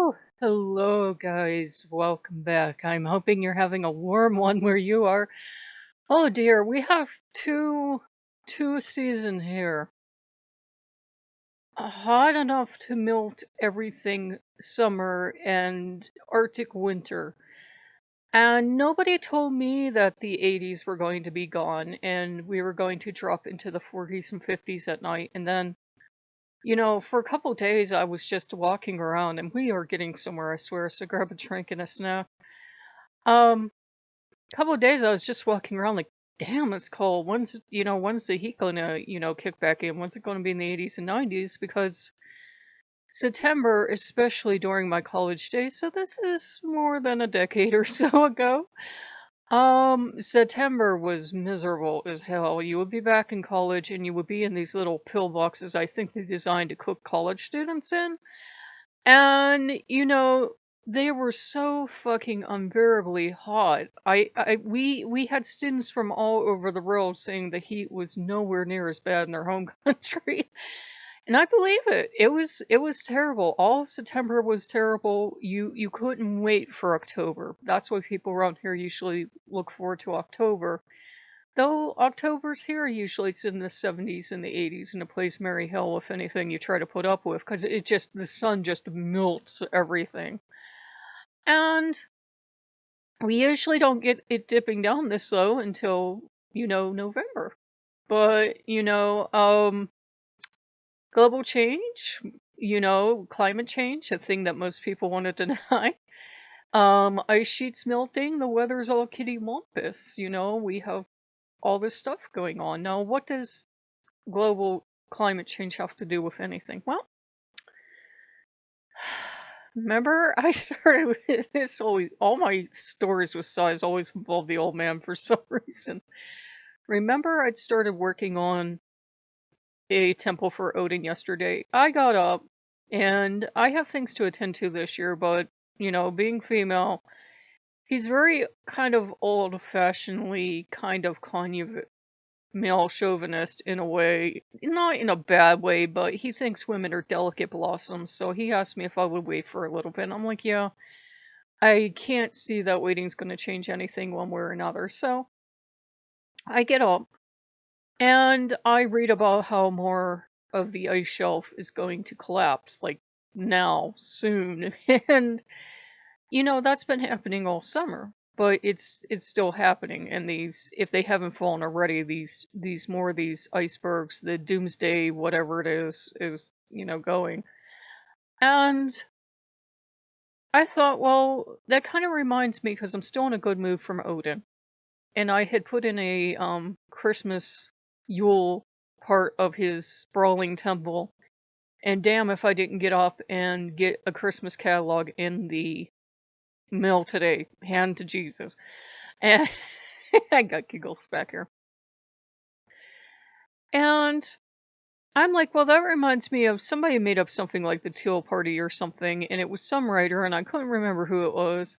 Woo! Hello, guys. Welcome back. I'm hoping you're having a warm one where you are. Oh dear, we have two season here. Hot enough to melt everything summer and Arctic winter. And nobody told me that the 80s were going to be gone and we were going to drop into the 40s and 50s at night. And then, for a couple days I was just walking around and we are getting somewhere, I swear. So grab a drink and a snack. Um, Couple of days I was just walking around like, damn, it's cold. When's the heat gonna, kick back in? When's it gonna be in the 80s and 90s? Because September, especially during my college days, so this is more than a decade or so ago. September was miserable as hell. You would be back in college and you would be in these little pill boxes I think they designed to cook college students in. And, they were so fucking unbearably hot. We had students from all over the world saying the heat was nowhere near as bad in their home country. And I believe it. It was terrible. All of September was terrible. You couldn't wait for October. That's why people around here usually look forward to October. Though October's here usually it's in the 70s and the 80s and it plays Merry Hell if anything you try to put up with because the sun just melts everything. And we usually don't get it dipping down this low until, November. But, global change, climate change, a thing that most people want to deny. Ice sheets melting, the weather's all kittywampus, we have all this stuff going on. Now, what does global climate change have to do with anything? Well, remember I started with this all my stories with size always involve the old man for some reason. Remember I'd started working on a temple for Odin yesterday. I got up and I have things to attend to this year, but being female, he's very kind of old-fashionedly kind of male chauvinist in a way, not in a bad way, but he thinks women are delicate blossoms. So he asked me if I would wait for a little bit. And I'm like, yeah, I can't see that waiting's going to change anything one way or another. So I get up and I read about how more of the ice shelf is going to collapse, like now, soon. And that's been happening all summer, but it's still happening. And these, if they haven't fallen already, these icebergs, the doomsday, whatever it is going. And I thought, well, that kind of reminds me because I'm still in a good mood from Odin, and I had put in a Christmas Yule part of his sprawling temple. And damn if I didn't get up and get a Christmas catalog in the mail today. Hand to Jesus. And I got giggles back here. And I'm like, well, that reminds me of somebody made up something like the Teal Party or something, and it was some writer, and I couldn't remember who it was.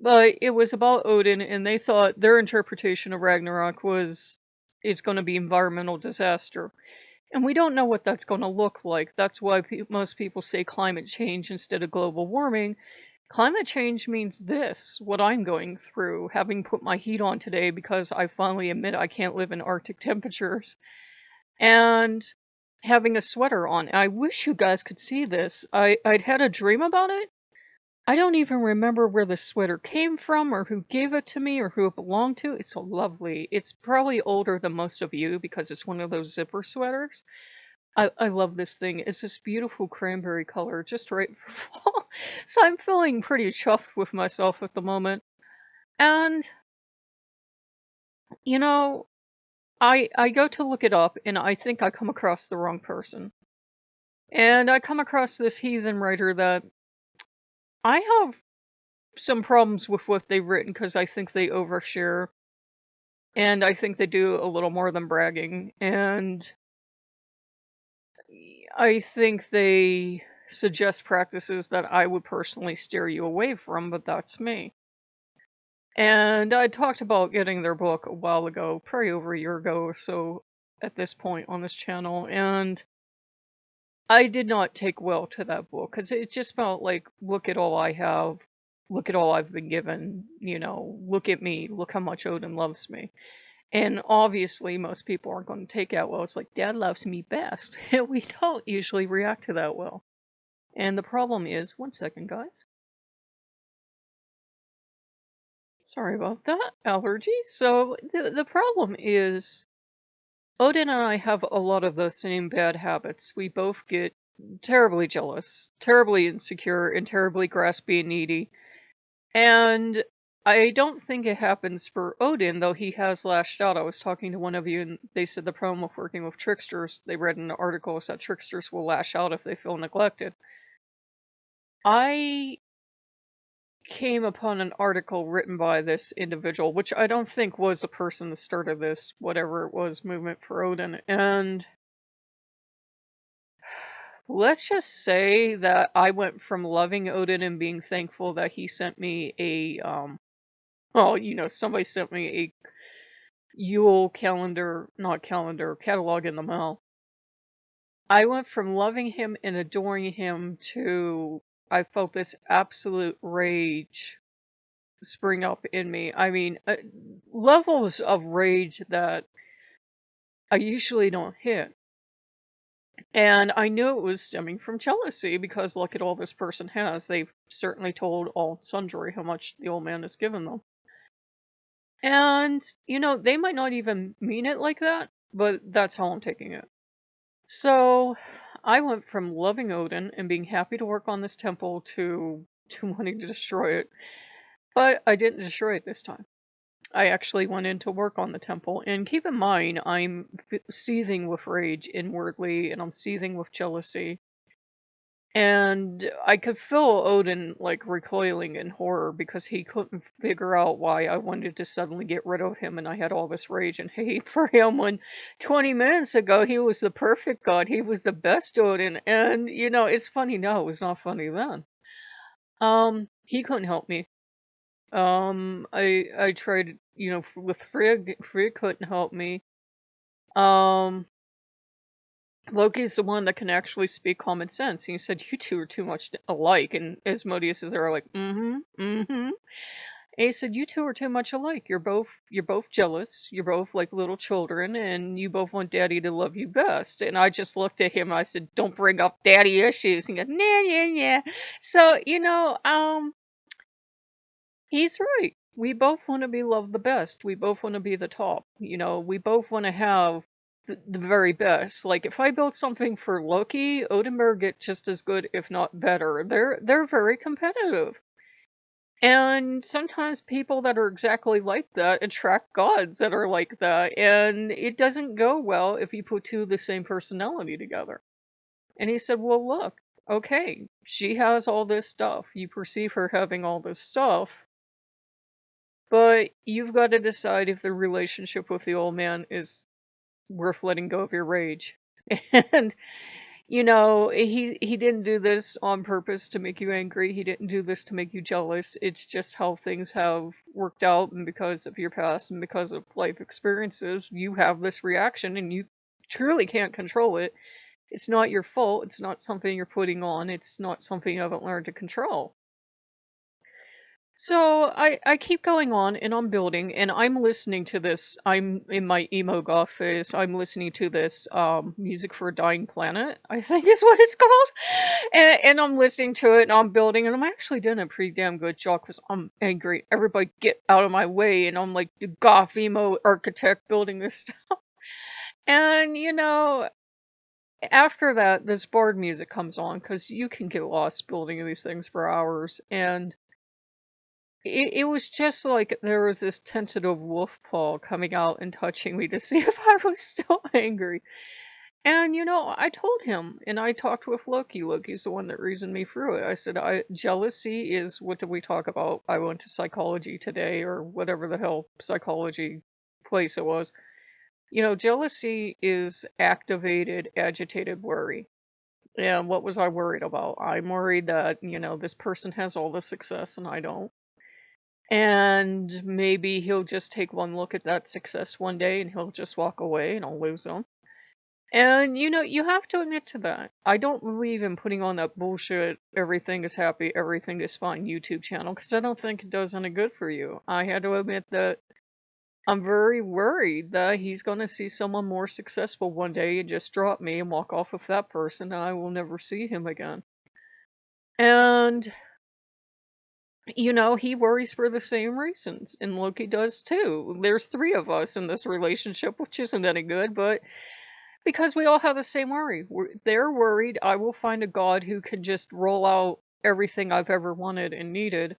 But it was about Odin, and they thought their interpretation of Ragnarok was it's going to be environmental disaster. And we don't know what that's going to look like. That's why most people say climate change instead of global warming. Climate change means this, what I'm going through, having put my heat on today because I finally admit I can't live in Arctic temperatures, and having a sweater on. I wish you guys could see this. I'd had a dream about it. I don't even remember where the sweater came from or who gave it to me or who it belonged to. It's so lovely. It's probably older than most of you because it's one of those zipper sweaters. I love this thing. It's this beautiful cranberry color, just right for fall. So I'm feeling pretty chuffed with myself at the moment. And, you know, I go to look it up and I think I come across the wrong person. And I come across this heathen writer that I have some problems with what they've written because I think they overshare. And I think they do a little more than bragging. And I think they suggest practices that I would personally steer you away from, but that's me. And I talked about getting their book a while ago, probably over a year ago or so at this point on this channel, and I did not take well to that book because it just felt like, look at all I have, look at all I've been given, look at me, look how much Odin loves me. And obviously, most people aren't going to take that well. It's like, Dad loves me best. And we don't usually react to that well. And the problem is, one second, guys. Sorry about that. Allergies. So the problem is, Odin and I have a lot of the same bad habits. We both get terribly jealous, terribly insecure, and terribly graspy and needy. And I don't think it happens for Odin, though he has lashed out. I was talking to one of you, and they said the problem with working with tricksters, they read in an article, is that tricksters will lash out if they feel neglected. I came upon an article written by this individual, which I don't think was the person that started this, whatever it was, movement for Odin. And let's just say that I went from loving Odin and being thankful that he sent me well, somebody sent me a Yule calendar, not calendar, catalog in the mail. I went from loving him and adoring him to I felt this absolute rage spring up in me. I mean, levels of rage that I usually don't hit. And I knew it was stemming from jealousy because look at all this person has. They've certainly told all sundry how much the old man has given them. And, they might not even mean it like that, but that's how I'm taking it. So I went from loving Odin and being happy to work on this temple to wanting to destroy it. But I didn't destroy it this time. I actually went in to work on the temple. And keep in mind, I'm seething with rage inwardly, and I'm seething with jealousy. And I could feel Odin like recoiling in horror because he couldn't figure out why I wanted to suddenly get rid of him and I had all this rage and hate for him when 20 minutes ago he was the perfect god. He was the best Odin. And it's funny now, it was not funny then. He couldn't help me. I tried, with Frigg. Frigg couldn't help me. Um Loki's the one that can actually speak common sense. And he said, you two are too much alike. And Asmodeus is there like, mm-hmm, mm-hmm. And he said, you two are too much alike. You're both jealous. You're both like little children, and you both want daddy to love you best. And I just looked at him and I said, don't bring up daddy issues. And he goes, nah, yeah, yeah. So, he's right. We both want to be loved the best. We both want to be the top. We both want to have the very best. Like if I build something for Loki, Odinberg get just as good, if not better. They're very competitive. And sometimes people that are exactly like that attract gods that are like that. And it doesn't go well if you put two of the same personality together. And he said, well, look, okay, she has all this stuff. You perceive her having all this stuff. But you've got to decide if the relationship with the old man is worth letting go of your rage. And he didn't do this on purpose to make you angry. He didn't do this to make you jealous. It's just how things have worked out, and because of your past and because of life experiences, you have this reaction and you truly can't control it. It's not your fault. It's not something you're putting on. It's not something you haven't learned to control. So I keep going on and I'm building and I'm listening to this. I'm in my emo goth phase. I'm listening to this music for a dying planet, I think is what it's called. And I'm listening to it and I'm building and I'm actually doing a pretty damn good job because I'm angry. Everybody get out of my way and I'm like the goth emo architect building this stuff. And after that, this bard music comes on because you can get lost building these things for hours. And it was just like there was this tentative wolf paw coming out and touching me to see if I was still angry. And I told him, and I talked with Loki. Loki's the one that reasoned me through it. I said, jealousy is, what did we talk about? I went to psychology today, or whatever the hell psychology place it was. Jealousy is activated, agitated worry. And what was I worried about? I'm worried that, this person has all the success and I don't. And maybe he'll just take one look at that success one day and he'll just walk away and I'll lose him. And you have to admit to that. I don't believe in putting on that bullshit everything is happy, everything is fine YouTube channel because I don't think it does any good for you. I had to admit that I'm very worried that he's going to see someone more successful one day and just drop me and walk off with that person and I will never see him again. And he worries for the same reasons, and Loki does too. There's three of us in this relationship, which isn't any good, but because we all have the same worry. They're worried I will find a god who can just roll out everything I've ever wanted and needed.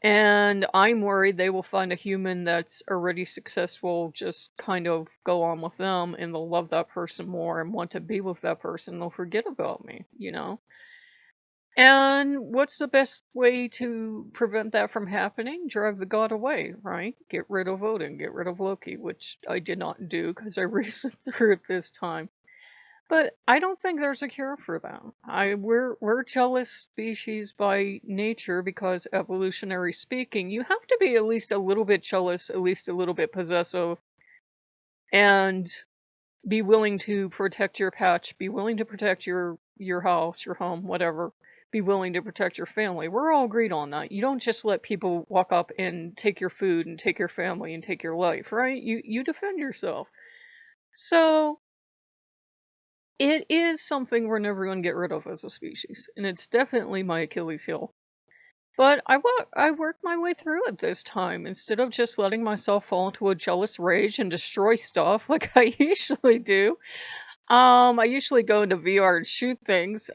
And I'm worried they will find a human that's already successful, just kind of go on with them, and they'll love that person more and want to be with that person. They'll forget about me. And what's the best way to prevent that from happening? Drive the god away, right? Get rid of Odin, get rid of Loki, which I did not do because I reasoned through it this time. But I don't think there's a cure for that. We're jealous species by nature because evolutionary speaking, you have to be at least a little bit jealous, at least a little bit possessive, and be willing to protect your patch, be willing to protect your house, your home, whatever. Be willing to protect your family. We're all agreed on that. You don't just let people walk up and take your food and take your family and take your life, right? You defend yourself. So it is something we're never going to get rid of as a species, and it's definitely my Achilles heel. But I worked my way through it this time instead of just letting myself fall into a jealous rage and destroy stuff like I usually do. I usually go into VR and shoot things.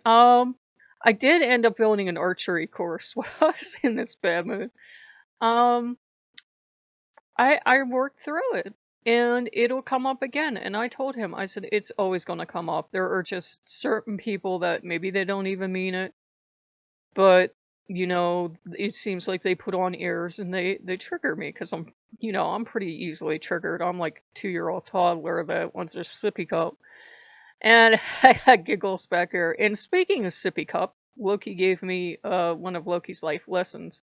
I did end up building an archery course while I was in this bad mood. Um, I worked through it, and it'll come up again. And I told him, I said, it's always going to come up. There are just certain people that maybe they don't even mean it, but it seems like they put on airs and they trigger me because I'm pretty easily triggered. I'm like a 2-year-old toddler that wants a sippy cup. And I had giggles back here. And speaking of sippy cup, Loki gave me one of Loki's life lessons.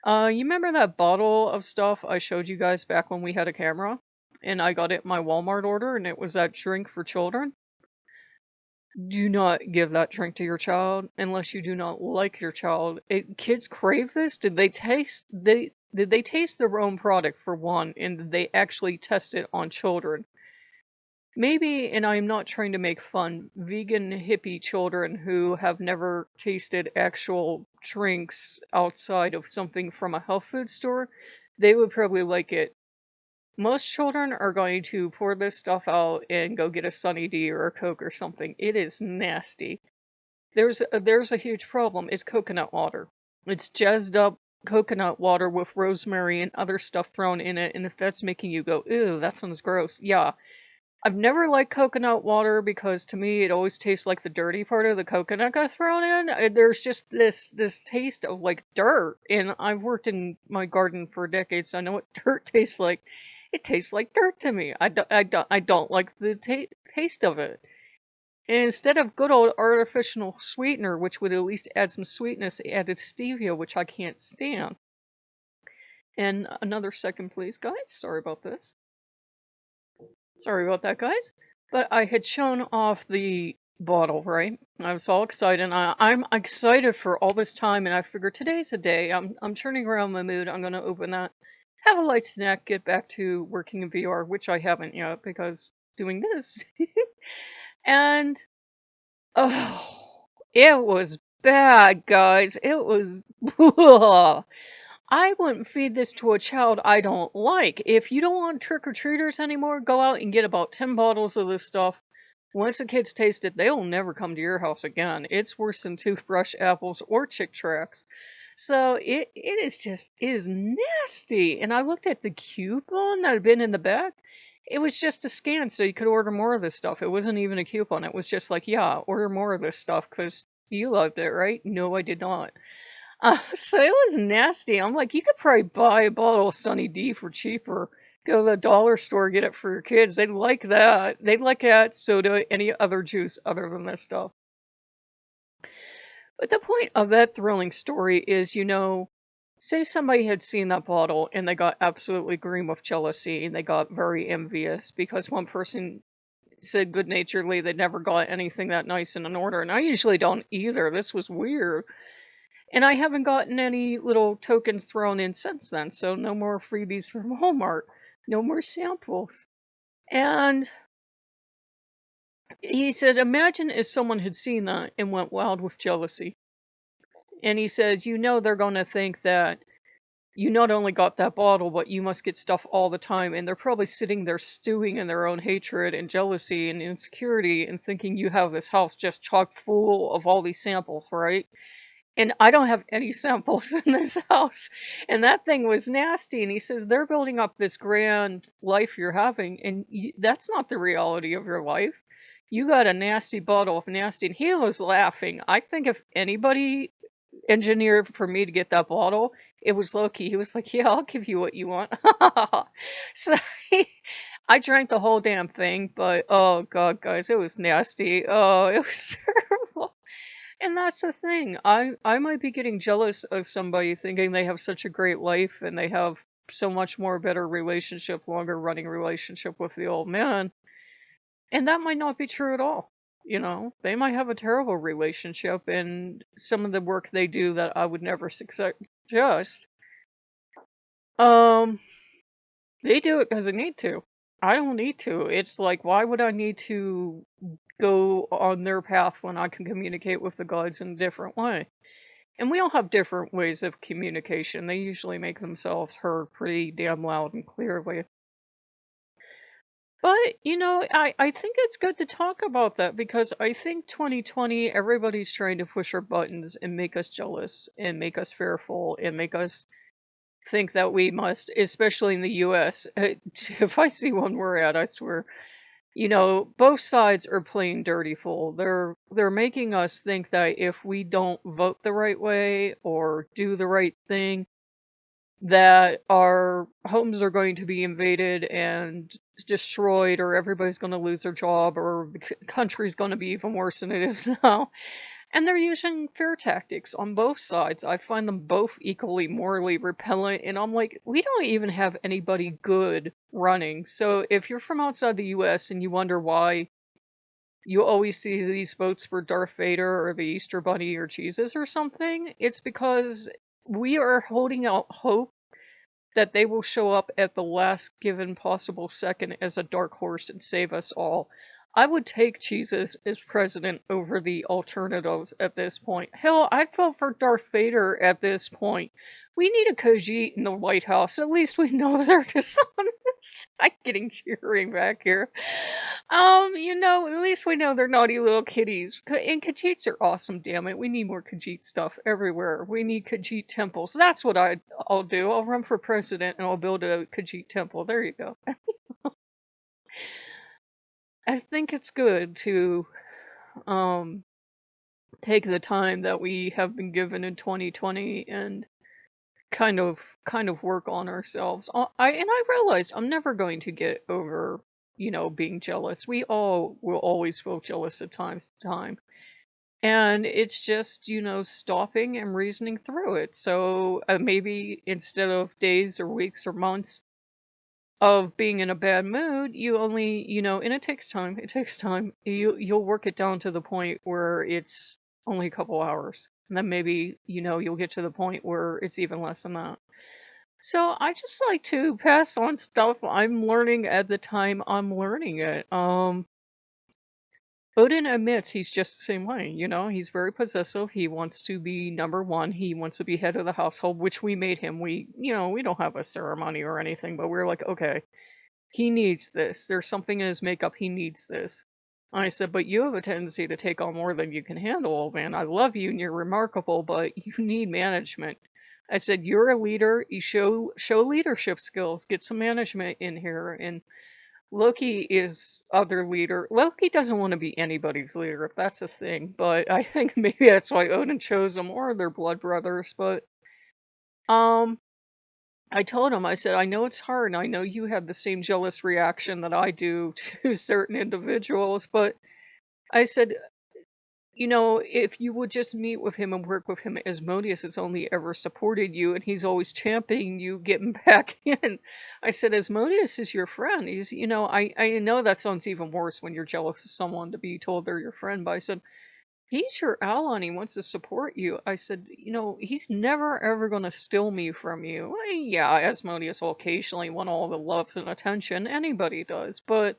You remember that bottle of stuff I showed you guys back when we had a camera? And I got it in my Walmart order, and it was that drink for children? Do not give that drink to your child unless you do not like your child. Kids crave this. Did they taste their own product for one, and did they actually test it on children? Maybe, and I'm not trying to make fun, vegan hippie children who have never tasted actual drinks outside of something from a health food store, they would probably like it. Most children are going to pour this stuff out and go get a Sunny D or a Coke or something. It is nasty. There's a huge problem. It's coconut water. It's jazzed up coconut water with rosemary and other stuff thrown in it, and if that's making you go, ew, that sounds gross, yeah. I've never liked coconut water because to me it always tastes like the dirty part of the coconut got thrown in. There's just this taste of like dirt, and I've worked in my garden for decades, so I know what dirt tastes like. It tastes like dirt to me. I don't like the taste of it. And instead of good old artificial sweetener, which would at least add some sweetness, they added stevia, which I can't stand. And another second, please, guys. Sorry about this. Sorry about that, guys. But I had shown off the bottle, right? I was all excited. And I'm excited for all this time, and I figured today's the day. I'm turning around my mood. I'm gonna open that, have a light snack, get back to working in VR, which I haven't yet because doing this. And oh, it was bad, guys. It was. I wouldn't feed this to a child I don't like. If you don't want trick-or-treaters anymore, go out and get about 10 bottles of this stuff. Once the kids taste it, they'll never come to your house again. It's worse than toothbrush apples or Chick Tracts. So it is nasty. And I looked at the coupon that had been in the back. It was just a scan so you could order more of this stuff. It wasn't even a coupon. It was just like, yeah, order more of this stuff because you loved it, right? No, I did not. So it was nasty. I'm like, you could probably buy a bottle of Sunny D for cheaper. Go to the dollar store, get it for your kids. They'd like that. They'd like that soda, any other juice other than this stuff. But the point of that thrilling story is, say somebody had seen that bottle and they got absolutely green with jealousy and they got very envious because one person said good naturedly they never got anything that nice in an order. And I usually don't either. This was weird. And I haven't gotten any little tokens thrown in since then. So no more freebies from Walmart, no more samples. And he said, imagine if someone had seen that and went wild with jealousy. And he says, they're going to think that you not only got that bottle, but you must get stuff all the time. And they're probably sitting there stewing in their own hatred and jealousy and insecurity and thinking you have this house just chock full of all these samples, right? And I don't have any samples in this house. And that thing was nasty. And he says, they're building up this grand life you're having. And that's not the reality of your life. You got a nasty bottle of nasty. And he was laughing. I think if anybody engineered for me to get that bottle, it was Loki. He was like, yeah, I'll give you what you want. So I drank the whole damn thing, but oh God, guys, it was nasty. Oh, it was terrible. And that's the thing. I might be getting jealous of somebody thinking they have such a great life and they have so much more better relationship, longer running relationship with the old man. And that might not be true at all. They might have a terrible relationship and some of the work they do that I would never suggest. Um, they do it because they need to. I don't need to. It's like, why would I need to go on their path when I can communicate with the gods in a different way? And we all have different ways of communication. They usually make themselves heard pretty damn loud and clearly. But, I think it's good to talk about that because I think 2020, everybody's trying to push our buttons and make us jealous and make us fearful and make us think that we must, especially in the US. If I see one we're at, I swear, both sides are playing dirty fool. They're making us think that if we don't vote the right way or do the right thing, that our homes are going to be invaded and destroyed, or everybody's going to lose their job, or the country's going to be even worse than it is now. And they're using fear tactics on both sides. I find them both equally morally repellent, and I'm like, we don't even have anybody good running. So if you're from outside the US and you wonder why you always see these votes for Darth Vader or the Easter Bunny or Jesus or something, it's because we are holding out hope that they will show up at the last given possible second as a dark horse and save us all. I would take Jesus as president over the alternatives at this point. Hell, I'd vote for Darth Vader at this point. We need a Khajiit in the White House. At least we know they're dishonest. I'm getting cheering back here. At least we know they're naughty little kitties. And Khajiits are awesome, damn it. We need more Khajiit stuff everywhere. We need Khajiit temples. That's what I'll do. I'll run for president and I'll build a Khajiit temple. There you go. I think it's good to take the time that we have been given in 2020 and kind of work on ourselves. I realized I'm never going to get over, being jealous. We all will always feel jealous at times to time. And it's just, stopping and reasoning through it. So maybe instead of days or weeks or months of being in a bad mood, you only, and it takes time. It takes time. You'll work it down to the point where it's only a couple hours. And then maybe, you'll get to the point where it's even less than that. So I just like to pass on stuff I'm learning at the time I'm learning it. Odin admits he's just the same way, he's very possessive. He wants to be number one. He wants to be head of the household, which we made him. We don't have a ceremony or anything, but we're like, okay, he needs this. There's something in his makeup. He needs this. I said, but you have a tendency to take on more than you can handle, old man. I love you and you're remarkable, but you need management. I said, you're a leader. You show leadership skills. Get some management in here. And Loki is other leader. Loki doesn't want to be anybody's leader, if that's the thing. But I think maybe that's why Odin chose him, or they're blood brothers. But I told him, I said, I know it's hard, and I know you have the same jealous reaction that I do to certain individuals, but I said, if you would just meet with him and work with him, Asmodeus has only ever supported you, and he's always championing you getting back in. I said, Asmodeus is your friend. I know that sounds even worse when you're jealous of someone to be told they're your friend, but I said, he's your ally and he wants to support you. I said, he's never ever going to steal me from you. Well, yeah, Asmodeus will occasionally want all the love and attention. Anybody does. But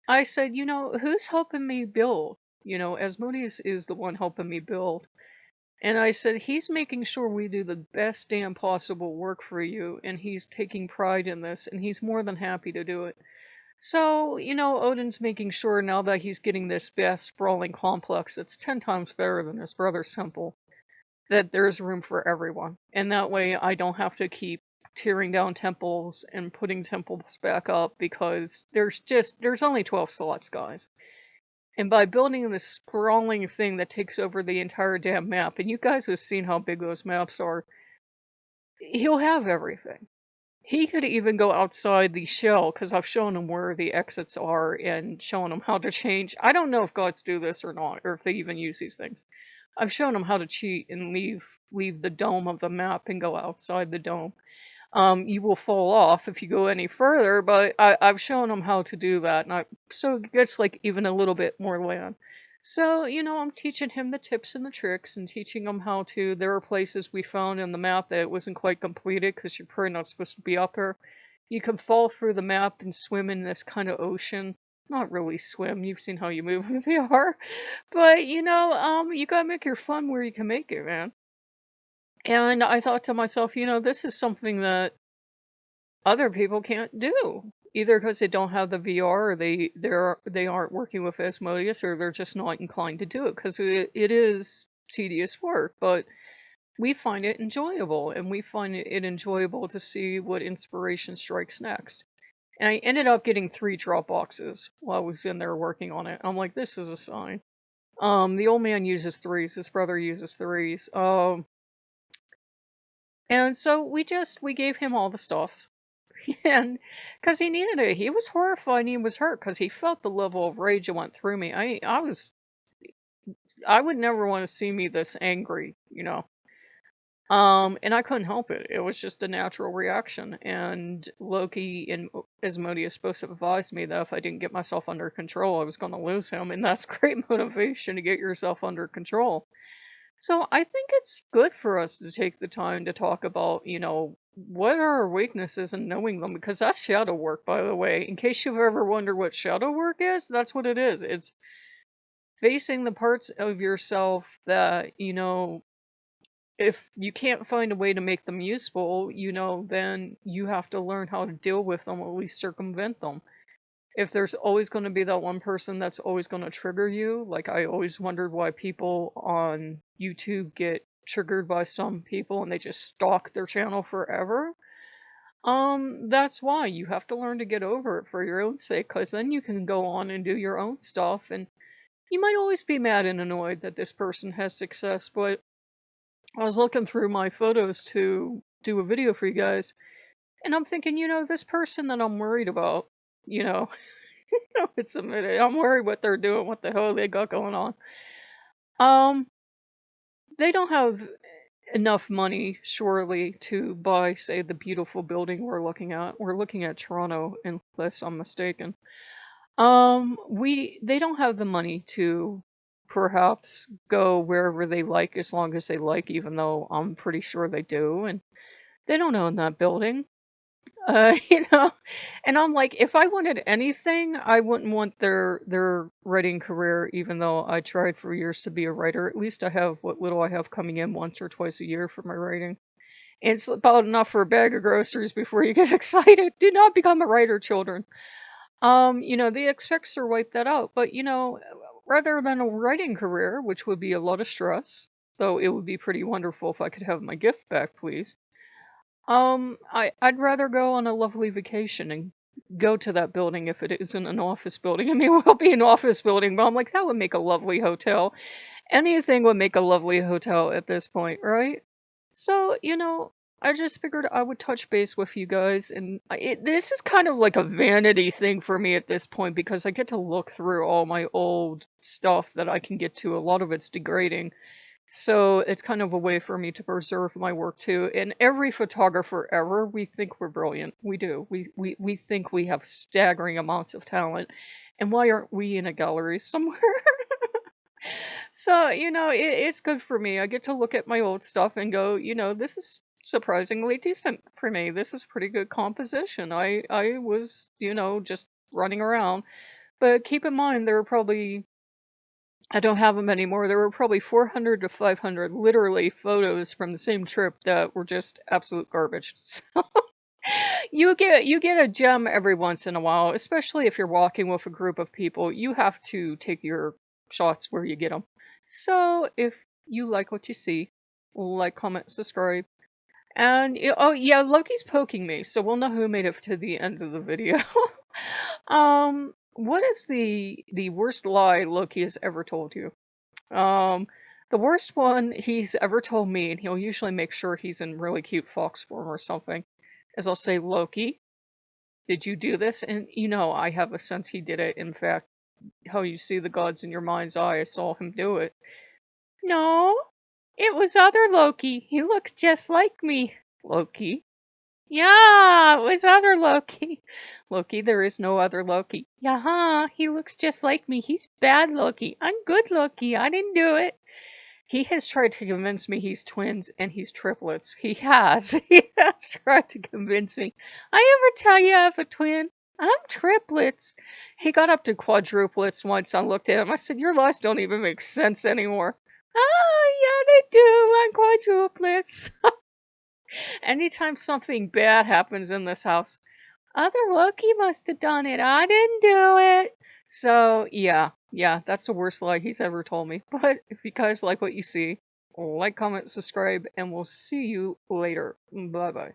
I said, who's helping me build? Asmodeus is the one helping me build. And I said, he's making sure we do the best damn possible work for you. And he's taking pride in this. And he's more than happy to do it. So, Odin's making sure now that he's getting this vast, sprawling complex that's 10 times better than his brother's temple, that there's room for everyone. And that way I don't have to keep tearing down temples and putting temples back up because there's only 12 slots, guys. And by building this sprawling thing that takes over the entire damn map, and you guys have seen how big those maps are, he'll have everything. He could even go outside the shell because I've shown him where the exits are and shown him how to change. I don't know if gods do this or not, or if they even use these things. I've shown him how to cheat and leave the dome of the map and go outside the dome. You will fall off if you go any further, but I've shown him how to do that, so it gets like even a little bit more land. So, I'm teaching him the tips and the tricks and teaching him how to. There are places we found in the map that it wasn't quite completed because you're probably not supposed to be up there. You can fall through the map and swim in this kind of ocean. Not really swim. You've seen how you move in VR, but you gotta make your fun where you can make it, man. And I thought to myself, this is something that other people can't do. Either because they don't have the VR, or they aren't working with Asmodeus, or they're just not inclined to do it because it is tedious work. But we find it enjoyable, and we find it enjoyable to see what inspiration strikes next. And I ended up getting 3 drop boxes while I was in there working on it. I'm like, this is a sign. The old man uses threes. His brother uses threes. And so we gave him all the stuffs. And because he needed it, he was horrified and he was hurt because he felt the level of rage that went through me. I would never want to see me this angry. And I couldn't help it. It was just a natural reaction. And Loki and Asmodeus both advised me that if I didn't get myself under control, I was going to lose him. And that's great motivation to get yourself under control. So I think it's good for us to take the time to talk about, what are our weaknesses and knowing them, because that's shadow work, by the way. In case you've ever wondered what shadow work is, that's what it is. It's facing the parts of yourself that, if you can't find a way to make them useful, then you have to learn how to deal with them, or at least circumvent them. If there's always going to be that one person that's always going to trigger you, like I always wondered why people on YouTube get triggered by some people and they just stalk their channel forever. That's why you have to learn to get over it for your own sake, because then you can go on and do your own stuff. And you might always be mad and annoyed that this person has success, but I was looking through my photos to do a video for you guys, and I'm thinking, this person that I'm worried about, you know, it's a minute. I'm worried what they're doing, what the hell they got going on. Um, they don't have enough money, surely, to buy, say, the beautiful building we're looking at. We're looking at Toronto, unless I'm mistaken. They don't have the money to perhaps go wherever they like as long as they like, even though I'm pretty sure they do, and they don't own that building. Uh, you know, and I'm like, if I wanted anything, I wouldn't want their writing career, even though I tried for years to be a writer. At least I have what little I have coming in once or twice a year for my writing. It's about enough for a bag of groceries before you get excited. Do not become a writer, children. The expects wipe that out. But rather than a writing career, which would be a lot of stress, though it would be pretty wonderful if I could have my gift back, please. I'd rather go on a lovely vacation and go to that building if it isn't an office building. I mean, it will be an office building, but I'm like, that would make a lovely hotel. Anything would make a lovely hotel at this point, right? So, I just figured I would touch base with you guys, and this is kind of like a vanity thing for me at this point because I get to look through all my old stuff that I can get to. A lot of it's degrading. So it's kind of a way for me to preserve my work too. And every photographer ever, we think we're brilliant. We do. We think we have staggering amounts of talent. And why aren't we in a gallery somewhere? So, it's good for me. I get to look at my old stuff and go, this is surprisingly decent for me. This is pretty good composition. I was, just running around. But keep in mind, there were probably, I don't have them anymore. There were probably 400 to 500 literally photos from the same trip that were just absolute garbage. You get a gem every once in a while, especially if you're walking with a group of people. You have to take your shots where you get them. So if you like what you see, like, comment, subscribe, and oh yeah, Loki's poking me, so we'll know who made it to the end of the video. What is the worst lie Loki has ever told you? Um, the worst one he's ever told me, and he'll usually make sure he's in really cute fox form or something, is I'll say, Loki, did you do this? And I have a sense he did it. In fact, how you see the gods in your mind's eye, I saw him do it. No, it was other Loki. He looks just like me. Loki. Yeah, it was other Loki. Loki, there is no other Loki. Yeah, he looks just like me. He's bad Loki. I'm good Loki. I didn't do it. He has tried to convince me he's twins and he's triplets. He has. He has tried to convince me. I ever tell you I have a twin? I'm triplets. He got up to quadruplets once. I looked at him. I said, your lies don't even make sense anymore. Oh, yeah, they do. I'm quadruplets. Anytime something bad happens in this house, other Loki must have done it. I didn't do it. So, yeah, that's the worst lie he's ever told me. But if you guys like what you see, like, comment, subscribe, and we'll see you later. Bye bye.